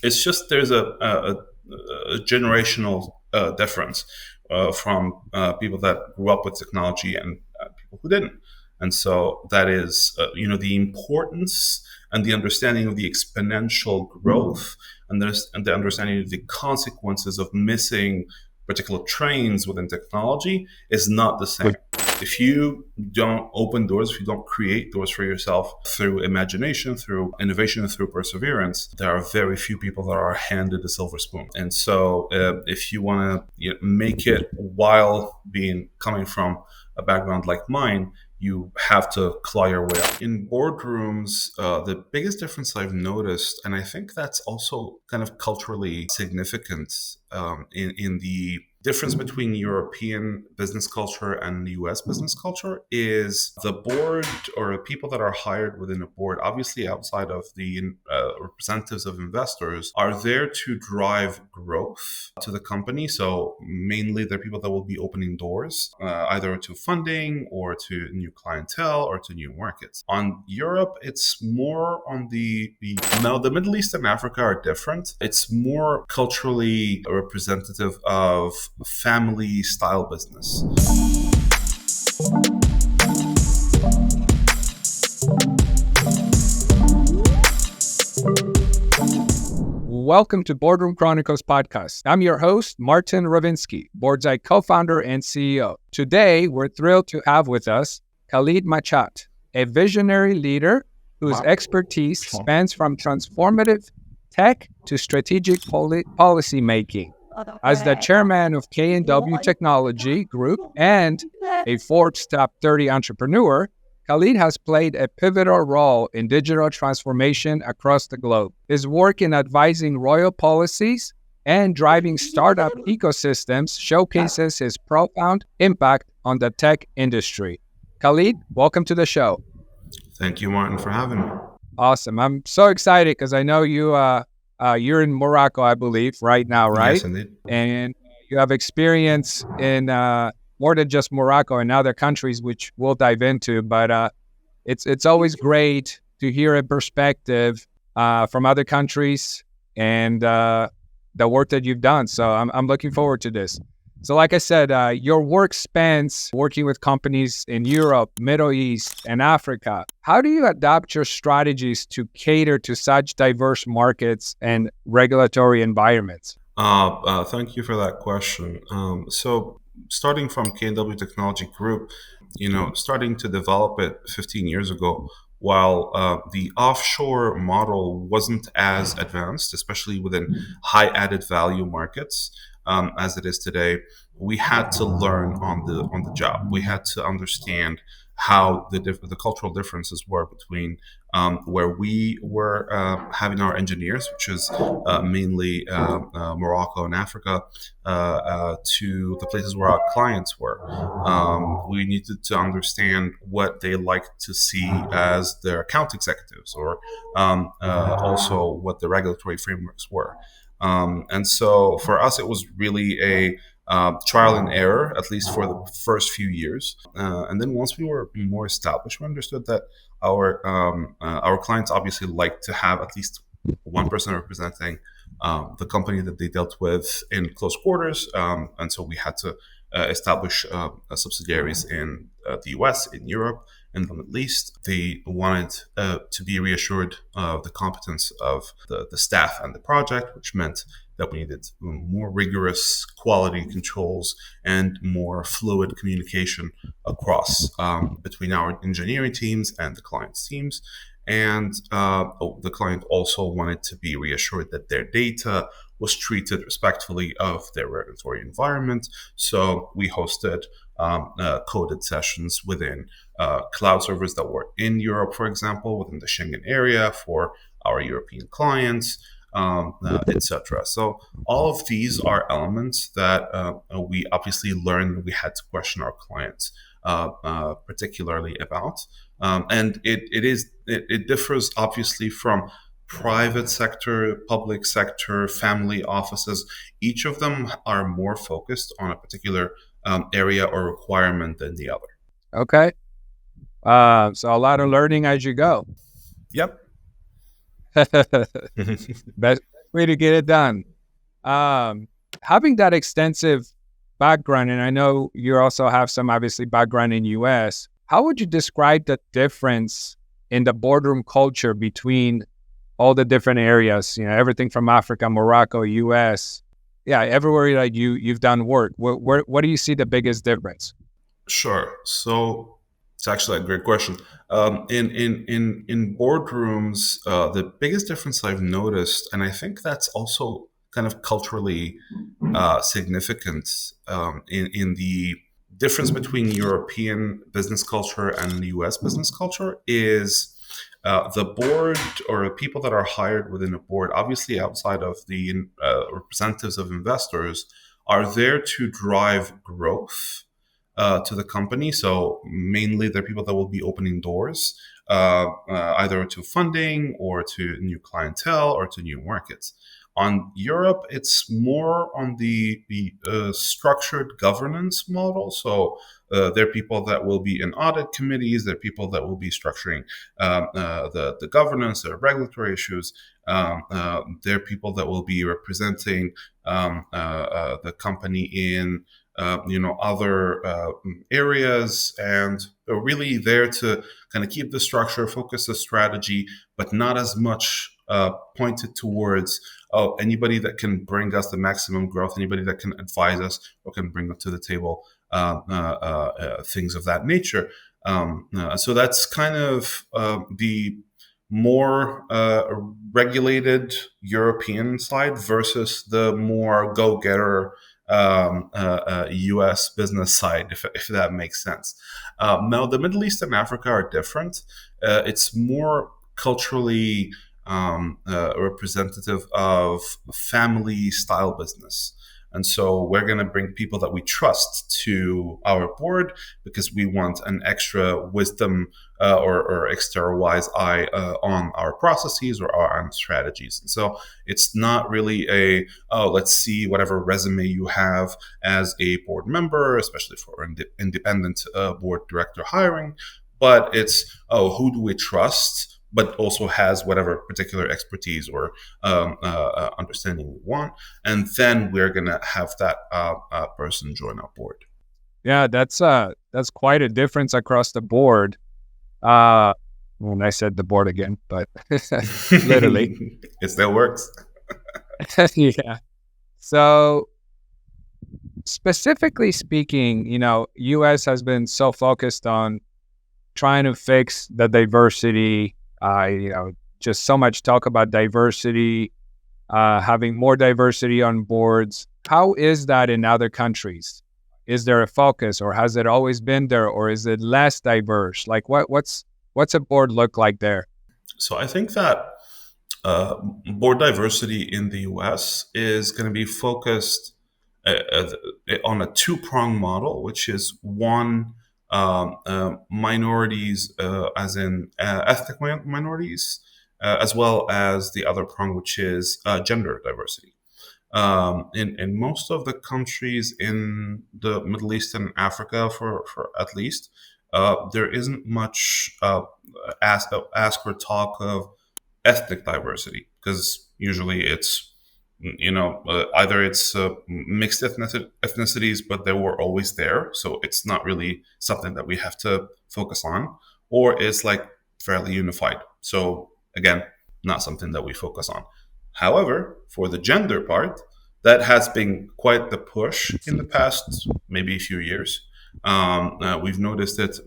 It's just there's a generational difference from people that grew up with technology and people who didn't. And so that is, the importance and the understanding of the exponential growth and the understanding of the consequences of missing particular trains within technology is not the same. If you don't open doors, if you don't create doors for yourself through imagination, through innovation, through perseverance, there are very few people that are handed a silver spoon. And so, if you want to make it while coming from a background like mine, you have to claw your way up. In boardrooms, the biggest difference I've noticed, and I think that's also kind of culturally significant in the difference between European business culture and US business culture, is the board or people that are hired within a board, obviously outside of the representatives of investors, are there to drive growth to the company. So mainly they're people that will be opening doors, either to funding or to new clientele or to new markets. On Europe, it's more on the Middle East and Africa are different. It's more culturally representative of family style business. Welcome to Boardroom Chronicles podcast. I'm your host, Martin Rowinski, Boardsi co-founder and CEO. Today, we're thrilled to have with us Khalid Machchate, a visionary leader whose expertise spans from transformative tech to strategic policy making. As the chairman of K&W Technology Group and a Forbes Top 30 entrepreneur, Khalid has played a pivotal role in digital transformation across the globe. His work in advising royal policies and driving startup ecosystems showcases his profound impact on the tech industry. Khalid, welcome to the show. Thank you, Martin, for having me. Awesome. I'm so excited because I know you're in Morocco, I believe, right now, right? Yes, indeed. And you have experience in more than just Morocco and other countries, which we'll dive into. But it's always great to hear a perspective from other countries and the work that you've done. So I'm looking forward to this. So like I said, your work spans working with companies in Europe, Middle East, and Africa. How do you adapt your strategies to cater to such diverse markets and regulatory environments? Thank you for that question. So starting from K&W Technology Group, starting to develop it 15 years ago, while the offshore model wasn't as advanced, especially within high added value markets, as it is today, we had to learn on the job. We had to understand how the cultural differences were between where we were having our engineers, which is mainly Morocco and Africa, to the places where our clients were. We needed to understand what they liked to see as their account executives, or also what the regulatory frameworks were. And so for us, it was really a trial and error, at least for the first few years. And then once we were more established, we understood that our clients obviously like to have at least one person representing the company that they dealt with in close quarters. And so we had to establish subsidiaries in the US, in Europe, in the Middle East. They wanted to be reassured of the competence of the staff and the project, which meant that we needed more rigorous quality controls and more fluid communication across between our engineering teams and the client's teams. And the client also wanted to be reassured that their data was treated respectfully of their regulatory environment. So we hosted coded sessions within cloud servers that were in Europe, for example, within the Schengen area for our European clients, etc. So all of these are elements that we obviously learned we had to question our clients particularly about. And it differs obviously from private sector, public sector, family offices. Each of them are more focused on a particular area or requirement than the other. Okay. So a lot of learning as you go. Yep. Best Way to get it done. Um, Having that extensive background, and I know you also have some obviously background in US. How would you describe the difference in the boardroom culture between all the different areas? You know, everything from Africa, Morocco, US. Yeah, everywhere that you've done work. What do you see the biggest difference? Sure. So it's actually a great question. In boardrooms, the biggest difference I've noticed, and I think that's also kind of culturally significant in the difference between European business culture and U.S. business culture, is the board or people that are hired within a board, obviously outside of the representatives of investors, are there to drive growth to the company. So mainly they're people that will be opening doors, either to funding or to new clientele or to new markets. On Europe, it's more on the structured governance model. So there are people that will be in audit committees. There are people that will be structuring the governance, the regulatory issues. There are people that will be representing the company in other areas, and they're really there to kind of keep the structure, focus the strategy, but not as much pointed towards anybody that can bring us the maximum growth, anybody that can advise us or can bring to the table things of that nature. So that's kind of the more regulated European side versus the more go-getter U.S. business side, if that makes sense. Now, the Middle East and Africa are different. It's more culturally representative of family style business. And so we're going to bring people that we trust to our board because we want an extra wisdom or extra wise eye on our processes or our strategies. And so it's not really a, oh, let's see whatever resume you have as a board member, especially for independent board director hiring, but it's, oh, who do we trust? But also has whatever particular expertise or understanding we want, and then we're gonna have that person join our board. Yeah, that's quite a difference across the board. Uh, and I said the board again, but literally. It still works. Yeah. So specifically speaking, you know, US has been so focused on trying to fix the diversity. You know, just so much talk about diversity, having more diversity on boards. How is that in other countries? Is there a focus, or has it always been there, or is it less diverse? Like, what's a board look like there? So I think that board diversity in the US is going to be focused on a two-prong model, which is one, minorities, as in ethnic minorities, as well as the other prong, which is gender diversity. In most of the countries in the Middle East and Africa, for at least, there isn't much ask or talk of ethnic diversity because usually it's either it's mixed ethnicities, but they were always there, so it's not really something that we have to focus on, or it's like fairly unified. So again, not something that we focus on. However, for the gender part, that has been quite the push in the past maybe a few years. We've noticed it,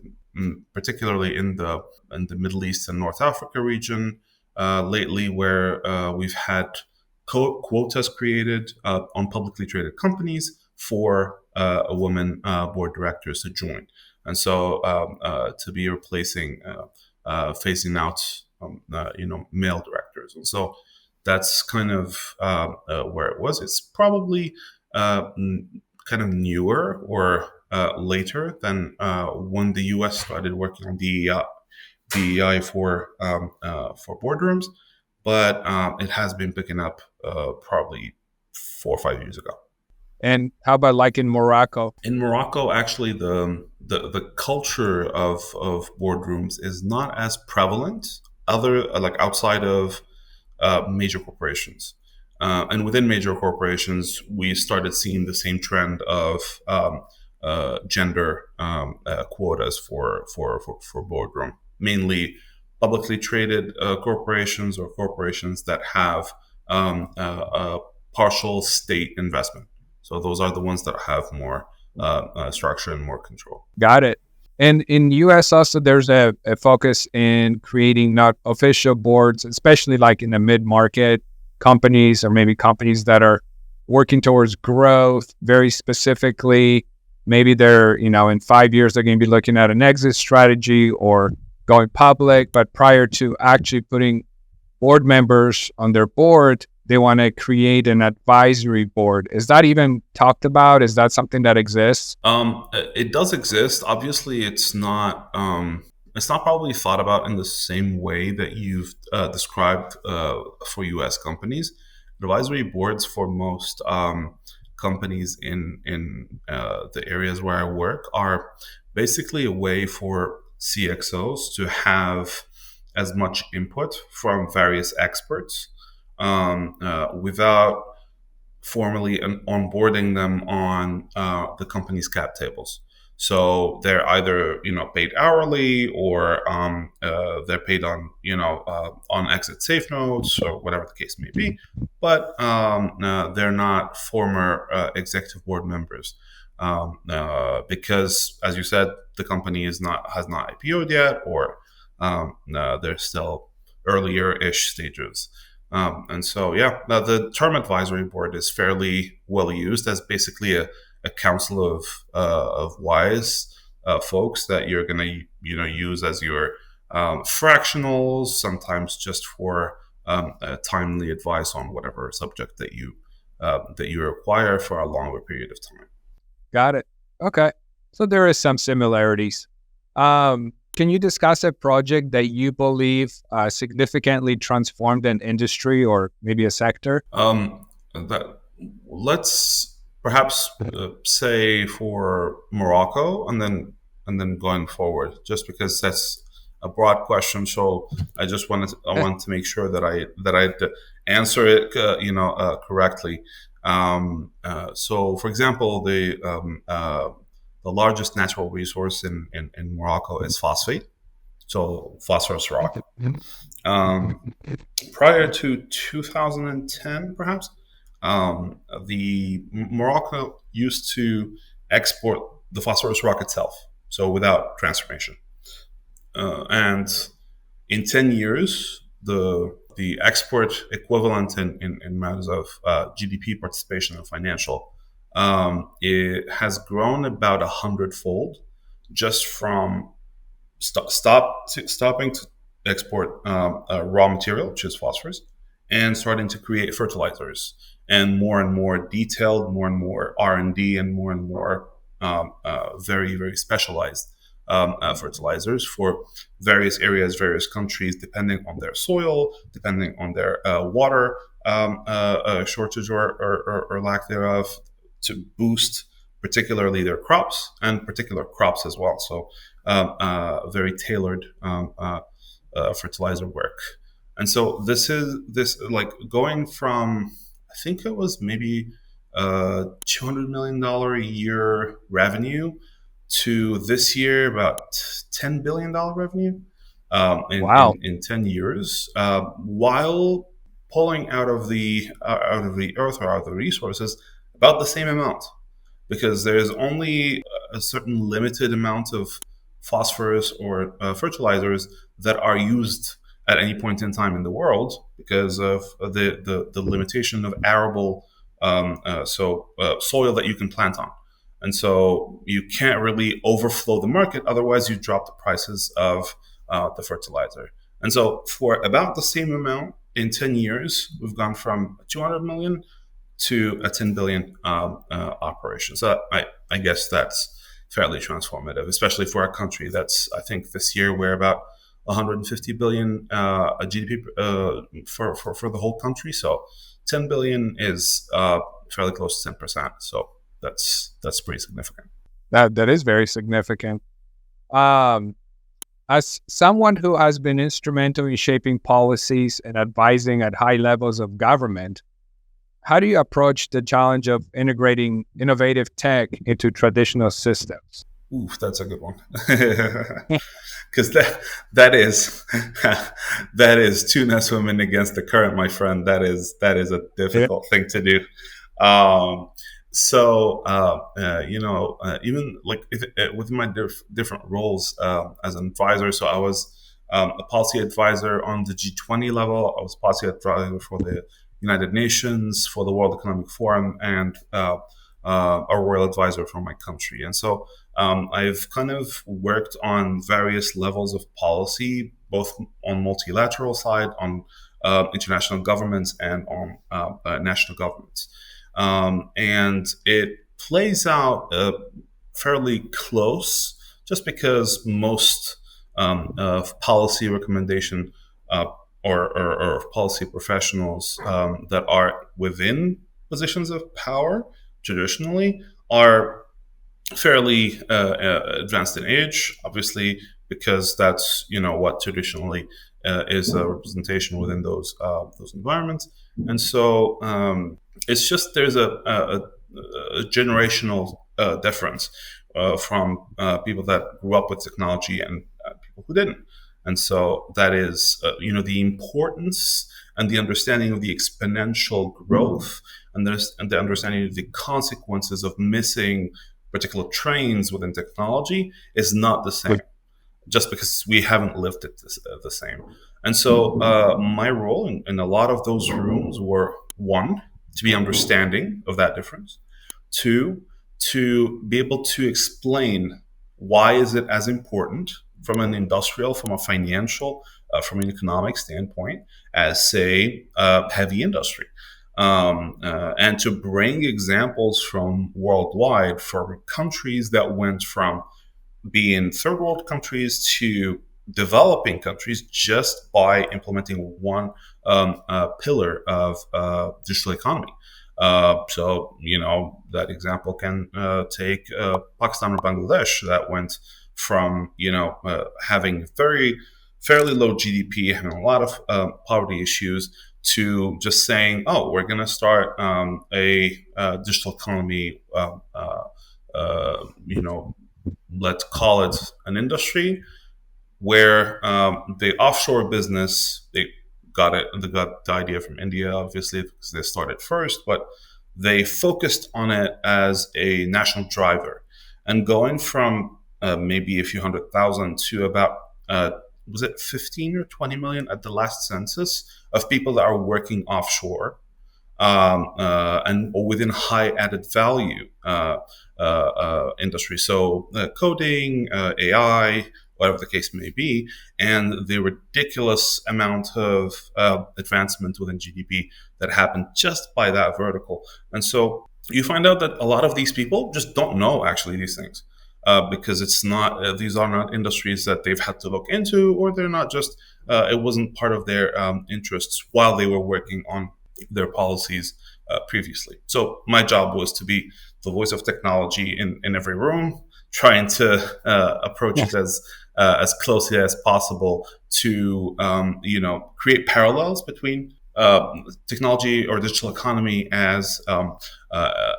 particularly in the Middle East and North Africa region lately, where we've had quotas created on publicly traded companies for a woman board directors to join, and so to be replacing phasing out male directors, and so that's kind of where it was. It's probably kind of newer or later than when the U.S. started working on DEI for boardrooms, but it has been picking up probably 4 or 5 years ago. And how about like in Morocco? In Morocco, actually, the culture of boardrooms is not as prevalent, other like outside of major corporations. And within major corporations, we started seeing the same trend of gender quotas for boardroom, mainly publicly traded corporations or corporations that have a partial state investment. So those are the ones that have more structure and more control. Got it. And in US also, there's a focus in creating not official boards, especially like in the mid-market companies or maybe companies that are working towards growth very specifically. Maybe they're, in 5 years, they're going to be looking at an exit strategy or going public. But prior to actually putting board members on their board, they want to create an advisory board. Is that even talked about? Is that something that exists? It does exist. Obviously, it's not probably thought about in the same way that you've described for U.S. companies. Advisory boards for most companies in the areas where I work are basically a way for CXOs to have as much input from various experts without formally onboarding them on the company's cap tables. So they're either paid hourly or they're paid on exit safe notes or whatever the case may be, but they're not former executive board members because, as you said, the company has not IPO'd yet, or they're still earlier-ish stages. And so, yeah, now the term advisory board is fairly well used as basically a council of wise folks that you're going to use as your fractionals, sometimes just for timely advice on whatever subject that you require for a longer period of time. Got it. Okay. So there is some similarities. Can you discuss a project that you believe significantly transformed an industry or maybe a sector? Let's perhaps say for Morocco, and then going forward, just because that's a broad question. So I want to make sure that I answer it correctly. So, for example, the largest natural resource in Morocco is phosphate, so phosphorus rock. Prior to 2010, perhaps, the Morocco used to export the phosphorus rock itself, so without transformation. And in 10 years, the export equivalent in matters of GDP participation and financial, it has grown about 100-fold just from stopping to export raw material, which is phosphorus, and starting to create fertilizers and more detailed, more and more R&D, and more very, very specialized fertilizers for various areas, various countries, depending on their soil, depending on their water shortage or lack thereof, to boost particularly their crops and particular crops as well. So very tailored fertilizer work. And so this like going from, I think it was maybe $200 million a year revenue to this year about $10 billion revenue Wow. in 10 years, while pulling out of the earth or out of the resources about the same amount, because there's only a certain limited amount of phosphorus or fertilizers that are used at any point in time in the world because of the limitation of arable soil that you can plant on. And so you can't really overflow the market, otherwise you drop the prices of the fertilizer. And so for about the same amount in 10 years, we've gone from 200 million to a 10 billion operation. So I guess that's fairly transformative, especially for a country that's, I think this year we're about 150 billion GDP for the whole country. So 10 billion is fairly close to 10%. So that's pretty significant. That is very significant. As someone who has been instrumental in shaping policies and advising at high levels of government, how do you approach the challenge of integrating innovative tech into traditional systems? Oof, that's a good one. Because that is that is two swimming against the current, my friend. That is a Yeah. difficult thing to do. Um, even like with my different roles as an advisor, so I was a policy advisor on the G20 level. I was policy advisor for the United Nations, for the World Economic Forum, and a royal advisor for my country. And so I've kind of worked on various levels of policy, both on multilateral side, on international governments, and on national governments. And it plays out fairly close, just because most of policy recommendation uh, or policy professionals that are within positions of power traditionally are fairly advanced in age, obviously, because that's what traditionally is a representation within those environments. And so it's just there's a generational difference from people that grew up with technology and people who didn't. And so that is the importance and the understanding of the exponential growth, and the understanding of the consequences of missing particular trains within technology is not the same, just because we haven't lived it the same. And so my role in a lot of those rooms were, one, to be understanding of that difference, two, to be able to explain why is it as important from an industrial, from a financial, from an economic standpoint as, say, heavy industry. And to bring examples from worldwide, from countries that went from being third world countries to developing countries just by implementing one pillar of digital economy. That example can take Pakistan or Bangladesh, that went from having fairly low GDP, having a lot of poverty issues, to just saying, "Oh, we're going to start a digital economy." Let's call it an industry where the offshore business, they got the idea from India, obviously, because they started first, but they focused on it as a national driver, and going from maybe a few 100,000 to about was it 15 or 20 million at the last census of people that are working offshore, and within high added value industry. So coding, AI, whatever the case may be, and the ridiculous amount of advancement within GDP that happened just by that vertical. And so you find out that a lot of these people just don't know actually these things. Because it's not; these are not industries that they've had to look into, or they're not just. It wasn't part of their interests while they were working on their policies previously. So my job was to be the voice of technology in every room, trying to approach Yeah. it as closely as possible to create parallels between technology or digital economy as an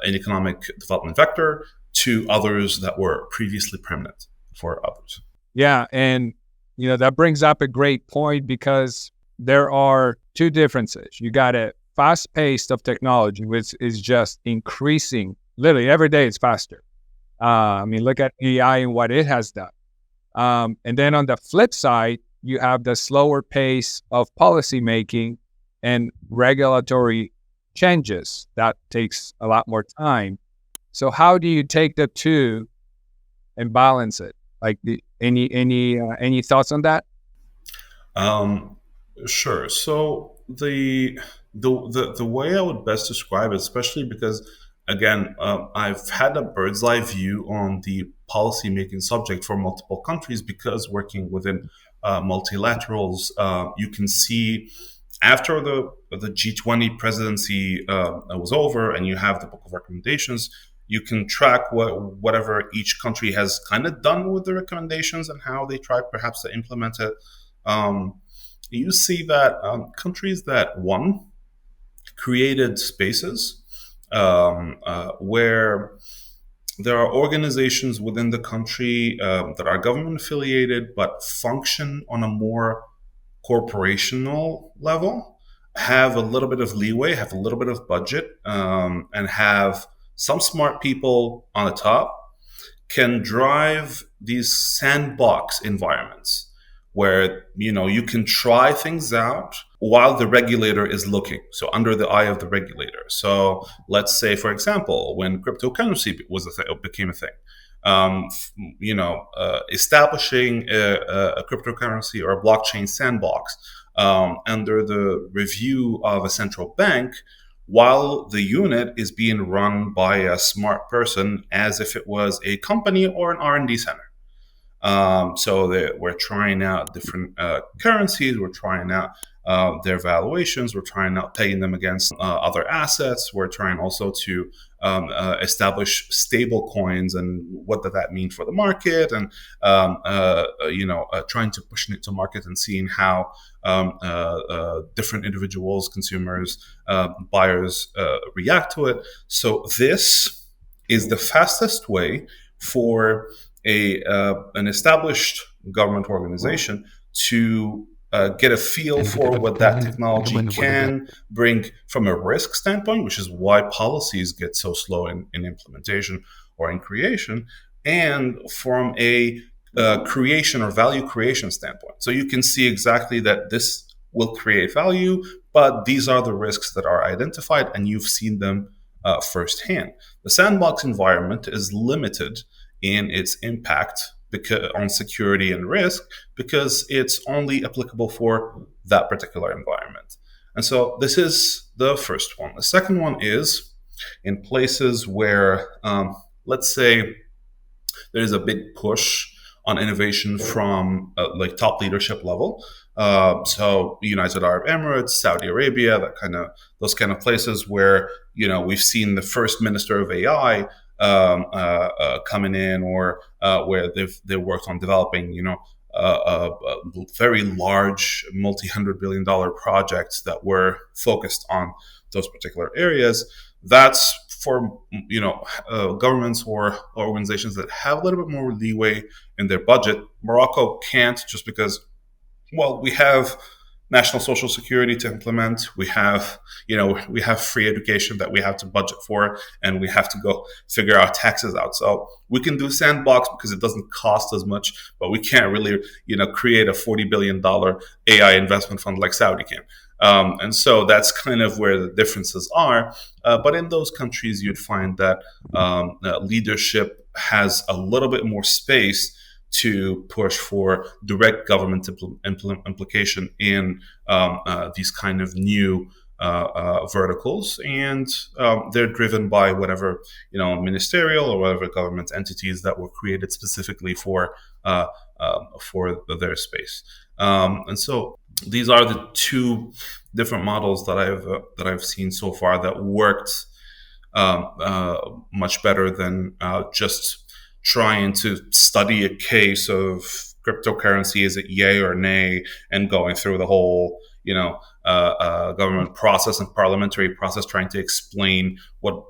economic development vector to others that were previously permanent for others. Yeah. And, that brings up a great point, because there are two differences. You got a fast pace of technology, which is just increasing. Literally every day it's faster. Look at AI and what it has done. And then on the flip side, you have the slower pace of policy making and regulatory changes. That takes a lot more time. So how do you take the two and balance it? Like any thoughts on that? Um, sure. So the way I would best describe it, especially because again, I've had a bird's eye view on the policy making subject for multiple countries, because working within multilaterals, you can see after the G20 presidency was over, and you have the book of recommendations. You can track whatever each country has kind of done with the recommendations and how they try perhaps to implement it. um, you see that countries that, one, created spaces where there are organizations within the country that are government affiliated but function on a more corporational level, have a little bit of leeway, have a little bit of budget, and have some smart people on the top, can drive these sandbox environments where you can try things out while the regulator is looking, so under the eye of the regulator. So let's say, for example, when cryptocurrency became a thing, establishing a cryptocurrency or a blockchain sandbox under the review of a central bank, while the unit is being run by a smart person as if it was a company or an R&D center. So we're trying out different currencies. We're trying out their valuations. We're trying out paying them against other assets. We're trying also to establish stable coins and what does that mean for the market, and trying to push it to market and seeing how different individuals, consumers, buyers react to it. So this is the fastest way for an established government organization to get a feel for what that technology can bring from a risk standpoint, which is why policies get so slow in implementation or in creation, and from a creation or value creation standpoint. So you can see exactly that this will create value, but these are the risks that are identified, and you've seen them firsthand. The sandbox environment is limited in its impact on security and risk because it's only applicable for that particular environment. And so this is the first one. The second one is in places where, let's say, there's a big push on innovation from like top leadership level. So United Arab Emirates, Saudi Arabia, those kind of places where we've seen the first minister of AI coming in, or where they've worked on developing very large multi-$100 billion projects that were focused on those particular areas. That's for governments or organizations that have a little bit more leeway in their budget. Morocco can't, just because, well, we have national social security to implement. We have free education that we have to budget for, and we have to go figure our taxes out. So we can do sandbox because it doesn't cost as much, but we can't really, create a $40 billion AI investment fund like Saudi can. And so that's kind of where the differences are. But in those countries, you'd find that leadership has a little bit more space to push for direct government implication in these kind of new verticals, and they're driven by whatever ministerial or whatever government entities that were created specifically for their space. And so these are the two different models that I've seen so far that worked much better than just trying to study a case of cryptocurrency, is it yay or nay, and going through the whole government process and parliamentary process trying to explain what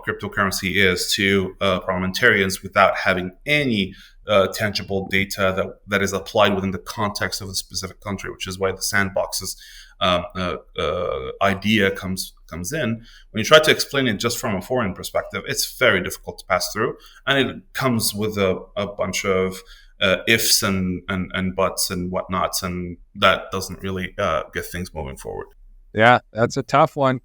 cryptocurrency is to parliamentarians without having any tangible data that is applied within the context of a specific country, which is why the sandboxes idea comes in. When you try to explain it just from a foreign perspective, it's very difficult to pass through, and it comes with a bunch of ifs and buts and whatnots, and that doesn't really get things moving forward. Yeah, that's a tough one.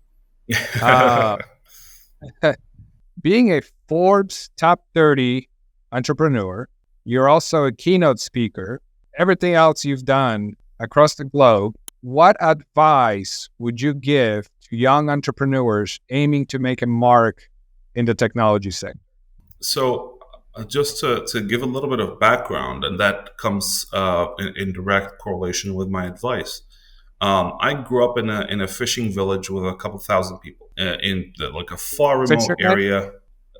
Being a Forbes top 30 entrepreneur, you're also a keynote speaker, everything else you've done across the globe, what advice would you give to young entrepreneurs aiming to make a mark in the technology sector? So just to give a little bit of background, and that comes in direct correlation with my advice. I grew up in a fishing village with a couple thousand people in a far remote area.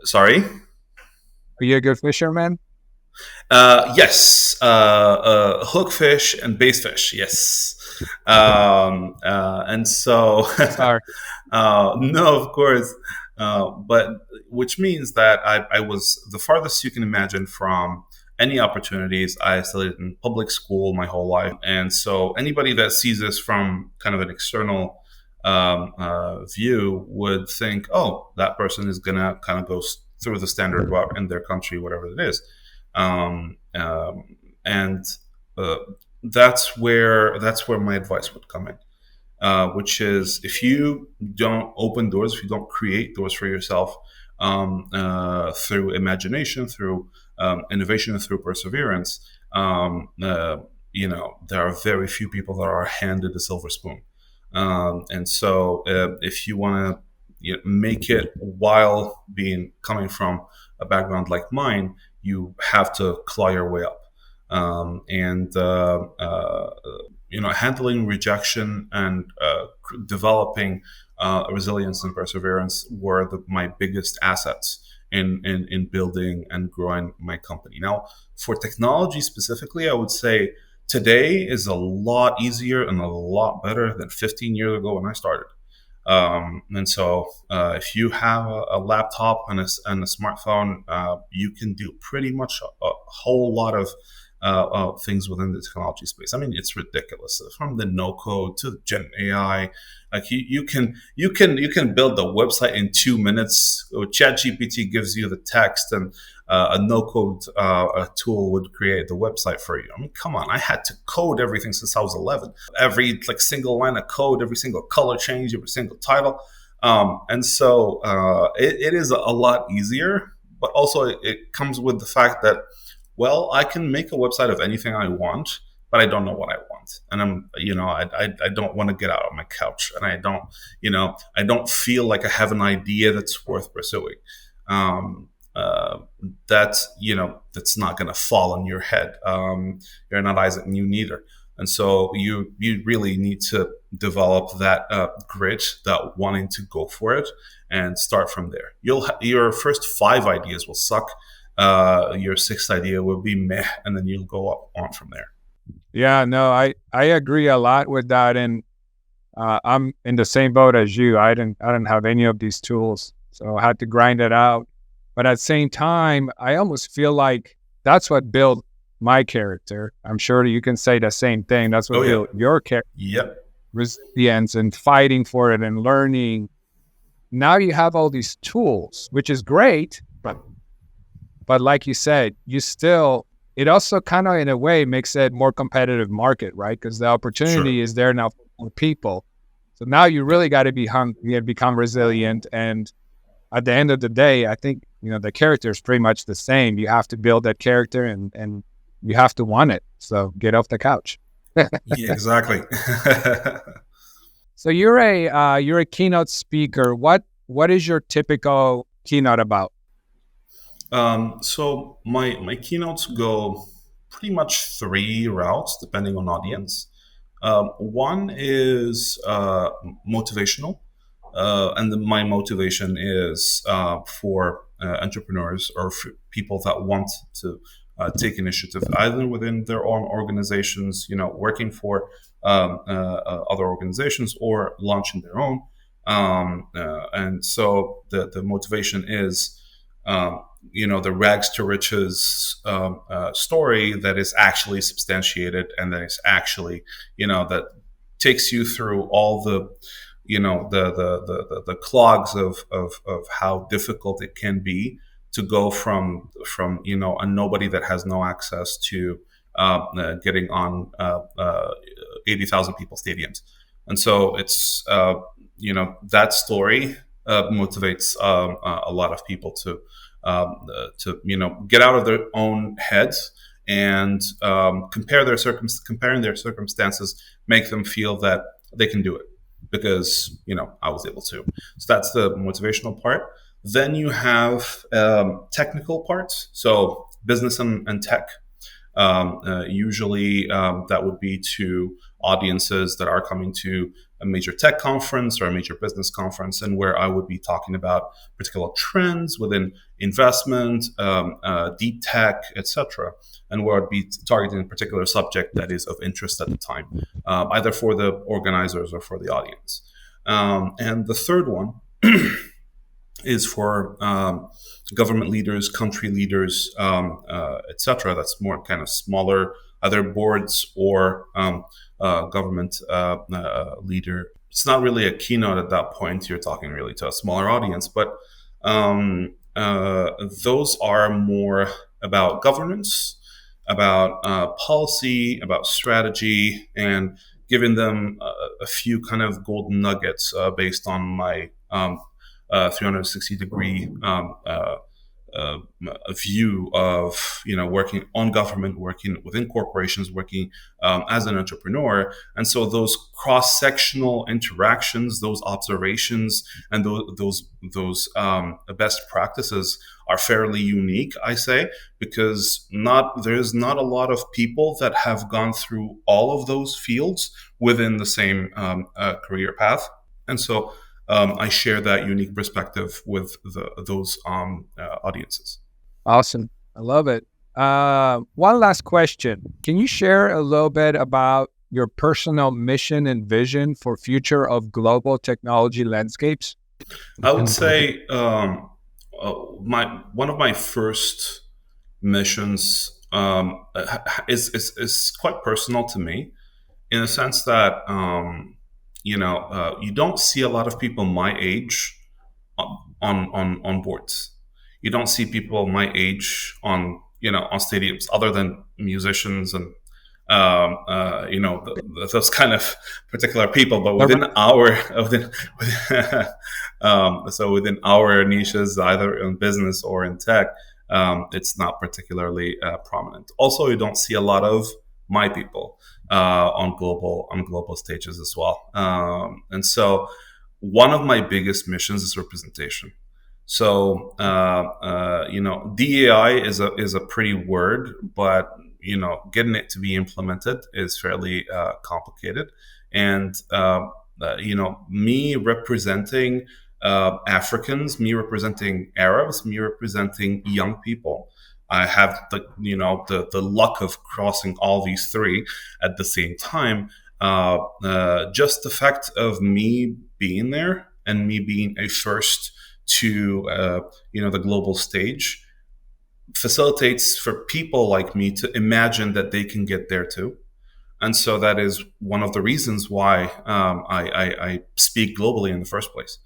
Sorry? Are you a good fisherman? Yes, hookfish and baitfish. Yes, and so Sorry. no, of course, but which means that I was the farthest you can imagine from any opportunities. I studied in public school my whole life, and so anybody that sees this from kind of an external view would think, oh, that person is gonna kind of go through the standard route in their country, whatever it is, and uh, that's where my advice would come in, which is if you don't open doors, if you don't create doors for yourself through imagination, through innovation, and through perseverance, there are very few people that are handed a silver spoon. And so, if you want to make it while being coming from a background like mine, you have to claw your way up. And handling rejection and developing resilience and perseverance were my biggest assets in building and growing my company. Now, for technology specifically, I would say today is a lot easier and a lot better than 15 years ago when I started. And so, if you have a laptop and a smartphone, you can do pretty much a whole lot of things within the technology space. I mean, it's ridiculous. From the no code to Gen AI, like you can build a website in 2 minutes. ChatGPT gives you the text, and a no code a tool would create the website for you. I mean, come on! I had to code everything since I was 11. Every single line of code, every single color change, every single title. And so it is a lot easier, but also it comes with the fact that, well, I can make a website of anything I want, but I don't know what I want. And I don't want to get out of my couch, and I don't feel like I have an idea that's worth pursuing. Um, uh, that's not going to fall on your head. You're not Isaac Newton either. And so you really need to develop that grit, that wanting to go for it, and start from there. Your first 5 ideas will suck. Your sixth idea will be meh, and then you'll go on from there. Yeah, no, I agree a lot with that, and I'm in the same boat as you. I didn't have any of these tools, so I had to grind it out. But at the same time, I almost feel like that's what built my character. I'm sure you can say the same thing. That's Oh what yeah, built your character, yep, resilience and fighting for it and learning. Now you have all these tools, which is great, but like you said, it also kind of in a way makes it more competitive market, right? Because the sure, opportunity is there now for people. So now you really got to be hungry and become resilient. And at the end of the day, I think, the character is pretty much the same. You have to build that character and you have to want it. So get off the couch. yeah, exactly. So you're a keynote speaker. What is your typical keynote about? So my keynotes go pretty much 3 routes depending on audience. One is motivational, and my motivation is for entrepreneurs or for people that want to take initiative either within their own organizations, working for other organizations, or launching their own. And so the motivation is the rags to riches story that is actually substantiated, and that is actually that takes you through all the the clogs of how difficult it can be to go from a nobody that has no access to getting on 80,000 people stadiums. And so it's that story motivates a lot of people to get out of their own heads and comparing their circumstances, make them feel that they can do it because I was able to. So that's the motivational part. Then you have technical parts, so business and tech. Usually, that would be to audiences that are coming to a major tech conference or a major business conference, and where I would be talking about particular trends within investment, deep tech, etc., and where I'd be targeting a particular subject that is of interest at the time, either for the organizers or for the audience. And the third one is for government leaders, country leaders, etc. That's more kind of smaller, either boards or government leader. It's not really a keynote at that point. You're talking really to a smaller audience, but those are more about governance, about policy, about strategy, and giving them a few kind of golden nuggets based on my 360-degree a view of working on government, working within corporations, working as an entrepreneur. And so those cross-sectional interactions, those observations, and those best practices are fairly unique, I say, because there's not a lot of people that have gone through all of those fields within the same career path. And so I share that unique perspective with those audiences. Awesome. I love it. One last question. Can you share a little bit about your personal mission and vision for future of global technology landscapes? I would say one of my first missions is quite personal to me, in the sense that you don't see a lot of people my age on boards. You don't see people my age on stadiums, other than musicians and those kind of particular people. But within within our niches, either in business or in tech, it's not particularly prominent. Also, you don't see a lot of my people on global stages as well. And so one of my biggest missions is representation. So DEI is a pretty word, but getting it to be implemented is fairly complicated. And me representing Africans, me representing Arabs, me representing young people, I have the luck of crossing all these three at the same time. Just the fact of me being there and me being a first to the global stage facilitates for people like me to imagine that they can get there too. And so that is one of the reasons why I speak globally in the first place.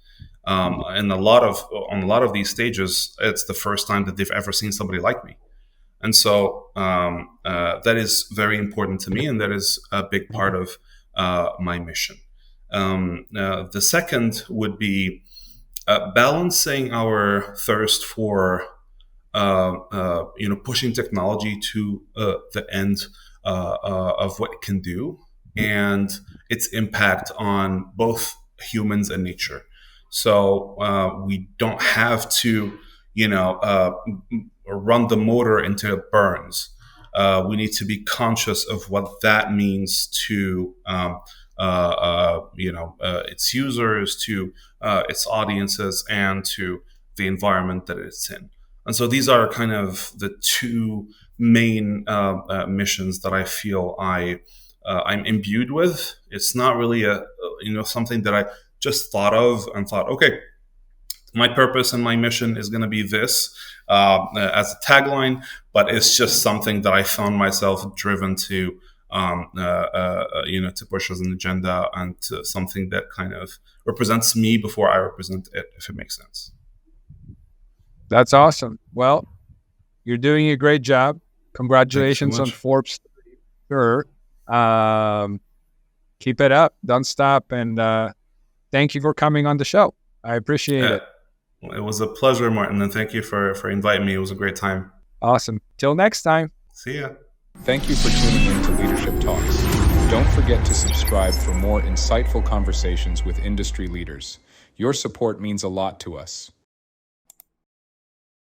And on a lot of these stages, it's the first time that they've ever seen somebody like me. And so that is very important to me, and that is a big part of my mission. The second would be balancing our thirst for pushing technology to the end of what it can do, and its impact on both humans and nature. So we don't have to, run the motor until it burns. We need to be conscious of what that means to its users, to its audiences, and to the environment that it's in. And so these are kind of the two main missions that I feel I'm imbued with. It's not really something that I just thought of and thought, okay, my purpose and my mission is going to be this as a tagline, but it's just something that I found myself driven to push as an agenda, and to something that kind of represents me before I represent it, if it makes sense. That's awesome. Well, you're doing a great job. Congratulations on Forbes. Sure. Keep it up. Don't stop. And thank you for coming on the show. I appreciate it. It was a pleasure, Martin, and thank you for inviting me. It was a great time. Awesome. Till next time. See ya. Thank you for tuning in to Leadership Talks. Don't forget to subscribe for more insightful conversations with industry leaders. Your support means a lot to us.